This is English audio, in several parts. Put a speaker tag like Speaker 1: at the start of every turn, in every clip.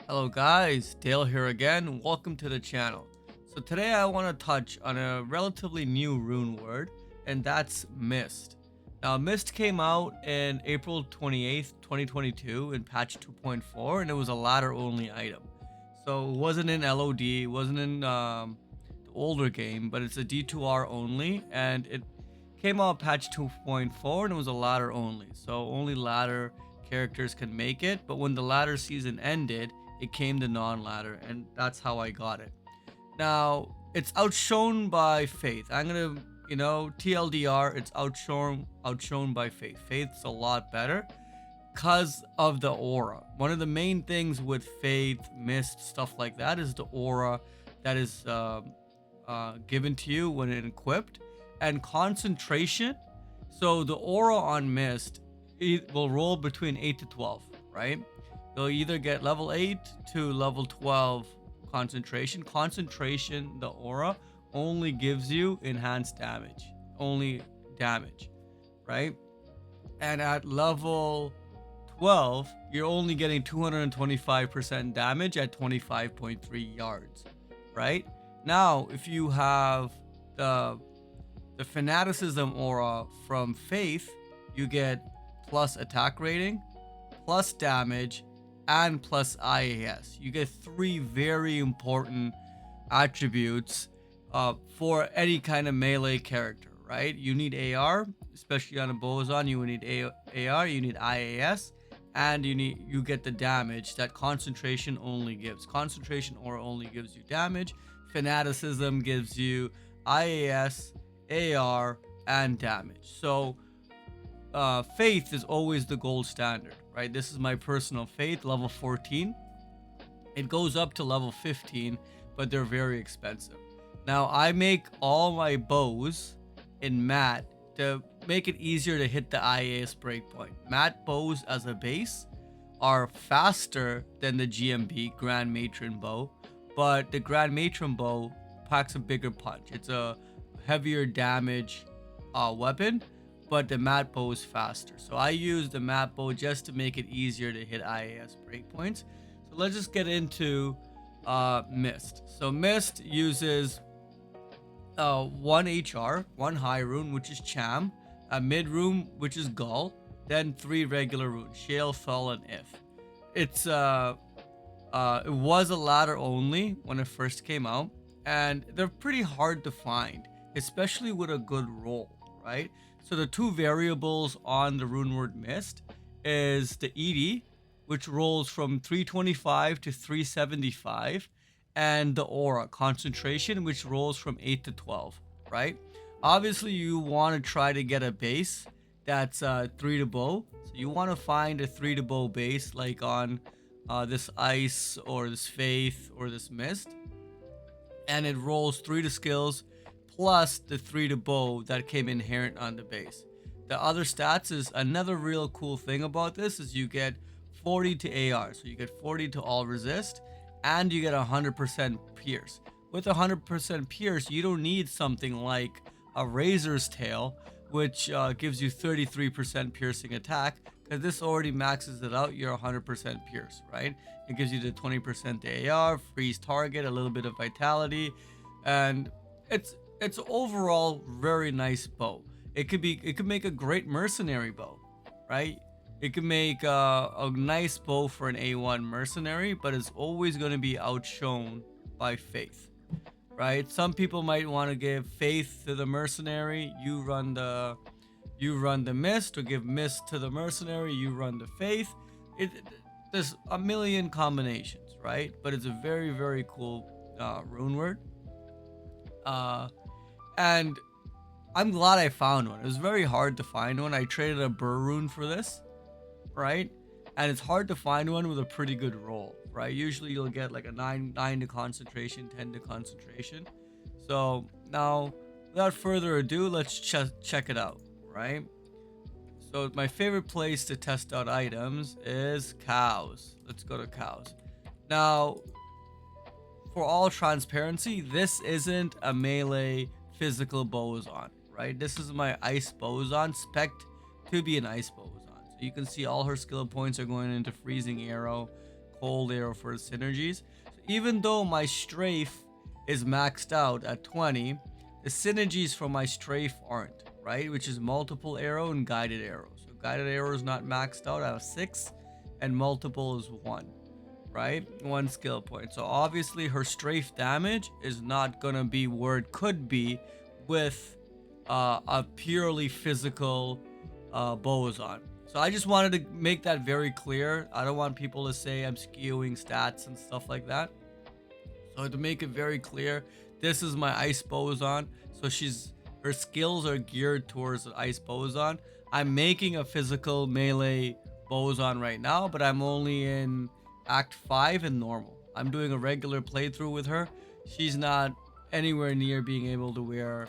Speaker 1: Hello guys, Dale here again. Welcome to the channel. So today I want to touch on a relatively new rune word, and that's Mist. Now Mist came out in April 28th, 2022 in patch 2.4, and it was a ladder only item. So it wasn't in LOD, it wasn't in the older game, but it's a D2R only, and it came out patch 2.4 and it was a ladder only. So only ladder characters can make it, but when the ladder season ended, it came to non-ladder, and that's how I got it. Now it's outshone by Faith. I'm gonna, TLDR, it's outshone by Faith. Faith's a lot better because of the aura. One of the main things with Faith, Mist, stuff like that is the aura that is given to you when it equipped, and concentration. So the aura on Mist, it will roll between 8 to 12, right? You'll either get level 8 to level 12 concentration. Concentration, the aura, only gives you enhanced damage. Only damage, right? And at level 12, you're only getting 225% damage at 25.3 yards, right? Now, if you have the fanaticism aura from Faith, you get plus attack rating, plus damage, and plus IAS. You get three very important attributes for any kind of melee character, right? You need AR, especially on a boson. You need AR, you need IAS, and you get the damage that concentration only gives. Concentration aura only gives you damage. Fanaticism gives you IAS, AR, and damage. So Faith is always the gold standard, right? This is my personal Faith, level 14. It goes up to level 15, but they're very expensive. Now I make all my bows in matte to make it easier to hit the IAS breakpoint. Matte bows as a base are faster than the GMB Grand Matron bow, but the Grand Matron bow packs a bigger punch. It's a heavier damage weapon, but the matte bow is faster. So I use the matte bow just to make it easier to hit IAS breakpoints. So let's just get into Mist. So Mist uses 1 HR, 1 high rune, which is Cham, a mid rune, which is Gull, then 3 regular runes, Shale, Fel, and If. It was a ladder only when it first came out, and they're pretty hard to find, especially with a good roll, right? So the two variables on the Runeword Mist is the ED, which rolls from 325 to 375, and the aura concentration, which rolls from 8 to 12, right? Obviously, you want to try to get a base that's 3 to bow. So you want to find a 3 to bow base like on this Ice or this Faith or this Mist, and it rolls 3 to skills plus the 3 to bow that came inherent on the base. The other stats is another real cool thing about this is you get 40 to AR, so you get 40 to all resist, and you get 100% pierce. With 100% pierce, you don't need something like a Razor's Tail, which gives you 33% piercing attack, because this already maxes it out. You're 100% pierce, right? It gives you the 20% AR, freeze target, a little bit of vitality, and it's overall very nice bow. It could make a great mercenary bow, right? It could make a nice bow for an A1 mercenary, but it's always going to be outshone by Faith, right? Some people might want to give Faith to the mercenary, you run the Mist, or give Mist to the mercenary, you run the Faith. There's a million combinations, right? But it's a very, very cool rune word. And I'm glad I found one. It was very hard to find one. I traded a Burr rune for this, right? And it's hard to find one with a pretty good roll, right? Usually you'll get like a 9 to concentration, 10 to concentration. So now, without further ado, let's check it out, right? So my favorite place to test out items is cows. Let's go to cows. Now, for all transparency, this isn't a melee physical boson, right? This is my ice boson, spec to be an ice boson. So you can see all her skill points are going into freezing arrow, cold arrow for the synergies. So even though my strafe is maxed out at 20, the synergies for my strafe aren't, right? Which is multiple arrow and guided arrow. So guided arrow is not maxed out. I have 6 and multiple is 1, right? 1 skill point. So obviously her strafe damage is not gonna be where it could be with a purely physical boson. So I just wanted to make that very clear. I don't want people to say I'm skewing stats and stuff like that. So to make it very clear, this is my ice boson. So her skills are geared towards the ice boson. I'm making a physical melee boson right now, but I'm only in Act 5 and normal. I'm doing a regular playthrough with her. She's not anywhere near being able to wear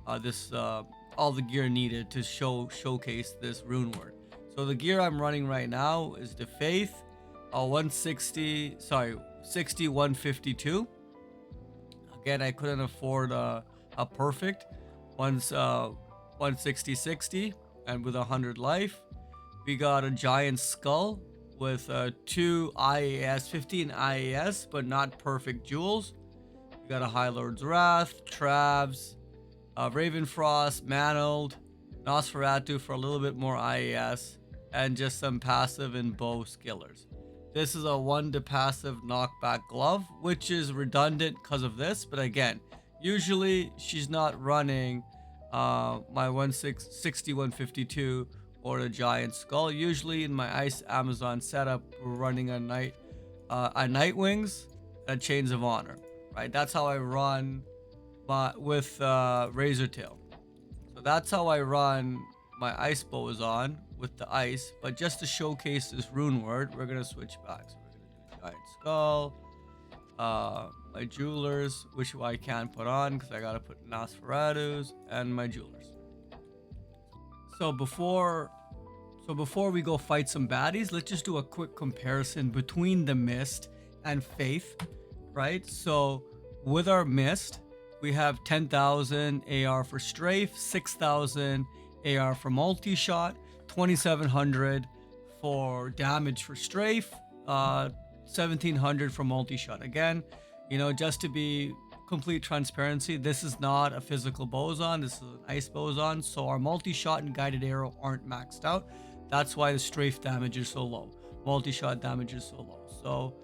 Speaker 1: all the gear needed to showcase this Runeword. So the gear I'm running right now is the Faith, 60 152. Again, I couldn't afford a perfect 160 60 and with 100 life. We got a giant skull with 2 IAS, 15 IAS, but not perfect jewels. We got a Highlords Wrath, Travs, Ravenfrost, Mantled, Nosferatu for a little bit more IAS, and just some passive and bow skillers. This is a 1 to passive knockback glove, which is redundant because of this, but again, usually she's not running my 160 152 or a giant skull. Usually in my Ice Amazon setup, we're running a Night Wings, a Chains of Honor, right? That's how I run with Razor Tail. So that's how I run my Ice Boson with the ice. But just to showcase this Runeword, we're gonna switch back. So we're gonna do giant skull, my jewelers, which I can't put on because I gotta put Nosferatus, and my jewelers. So before we go fight some baddies, let's just do a quick comparison between the Mist and Faith, right? So with our Mist, we have 10,000 AR for strafe, 6,000 AR for multi-shot, 2,700 for damage for strafe, 1,700 for multi-shot. Again, you know, just to be complete transparency, this is not a physical boson, this is an ice boson, so our multi-shot and guided arrow aren't maxed out. That's why the strafe damage is so low, multi-shot damage is so low. So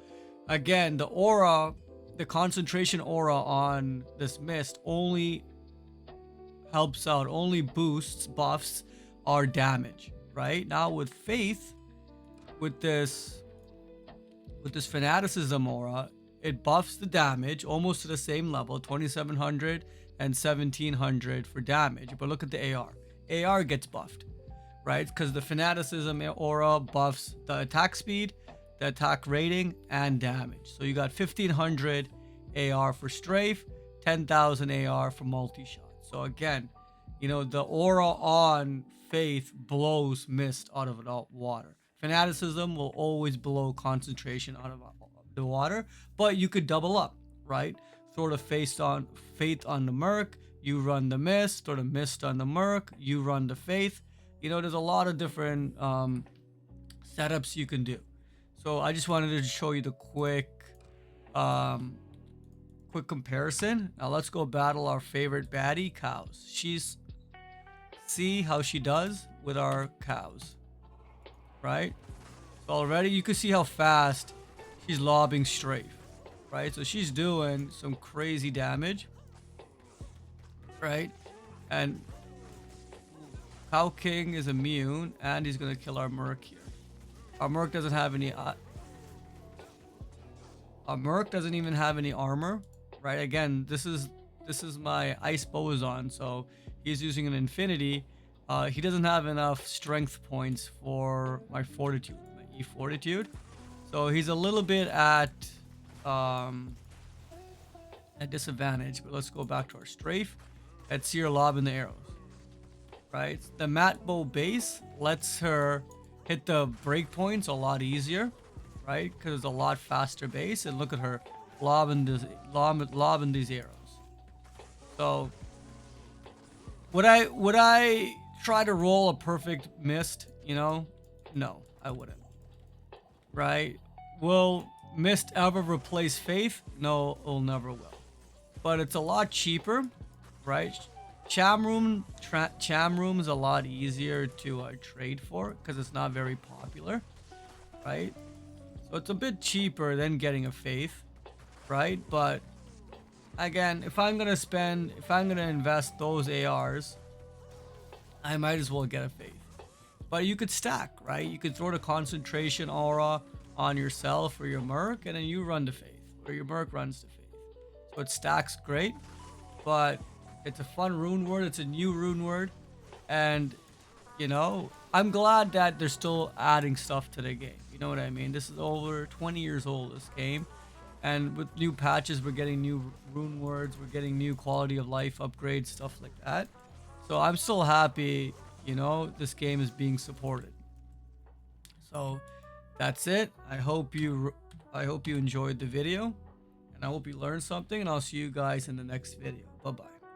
Speaker 1: again, the aura, the concentration aura on this Mist only helps out, only boosts, buffs our damage, right? Now with Faith, with this fanaticism aura, it buffs the damage almost to the same level, 2,700 and 1,700 for damage. But look at the AR. AR gets buffed, right? Because the fanaticism aura buffs the attack speed, the attack rating, and damage. So you got 1,500 AR for strafe, 10,000 AR for multi-shot. So again, you know, the aura on Faith blows Mist out of the water. Fanaticism will always blow concentration out of the water, but you could double up, right? Throw the Faith on the Merc, you run the Mist, throw the Mist on the Merc, you run the Faith. You know, there's a lot of different setups you can do. So I just wanted to show you the quick comparison. Now let's go battle our favorite baddie, cows. See how she does with our cows, right? So already you can see how fast she's lobbing strafe, right? So she's doing some crazy damage, right? And Cow King is immune, and he's gonna kill our Merc here. Our Merc doesn't have any. Our Merc doesn't even have any armor, right? Again, this is my Ice Boson, so he's using an Infinity. He doesn't have enough strength points for my Fortitude, my E Fortitude. So he's a little bit at disadvantage. But let's go back to our strafe. Let's see her lobbing the arrows. Right, the Mat Bow base lets her hit the breakpoints a lot easier, right? Because it's a lot faster base. And look at her lobbing these arrows. So would I try to roll a perfect Mist? You know, no, I wouldn't. Right? Will Mist ever replace Faith? No, it'll never will. But it's a lot cheaper, right? Cham Room is a lot easier to trade for because it's not very popular, right? So it's a bit cheaper than getting a Faith, right? But again, if I'm gonna invest those ARs, I might as well get a Faith. But you could stack, right? You could throw the concentration aura on yourself or your Merc, and then you run the Faith, or your Merc runs the Faith. So it stacks great, but it's a fun rune word. It's a new rune word, and you know, I'm glad that they're still adding stuff to the game. You know what I mean? This is over 20 years old, this game. And with new patches, we're getting new rune words, we're getting new quality of life upgrades, stuff like that. So I'm still happy, you know, this game is being supported. So that's it. I hope you enjoyed the video, and I hope you learned something, and I'll see you guys in the next video. Bye bye.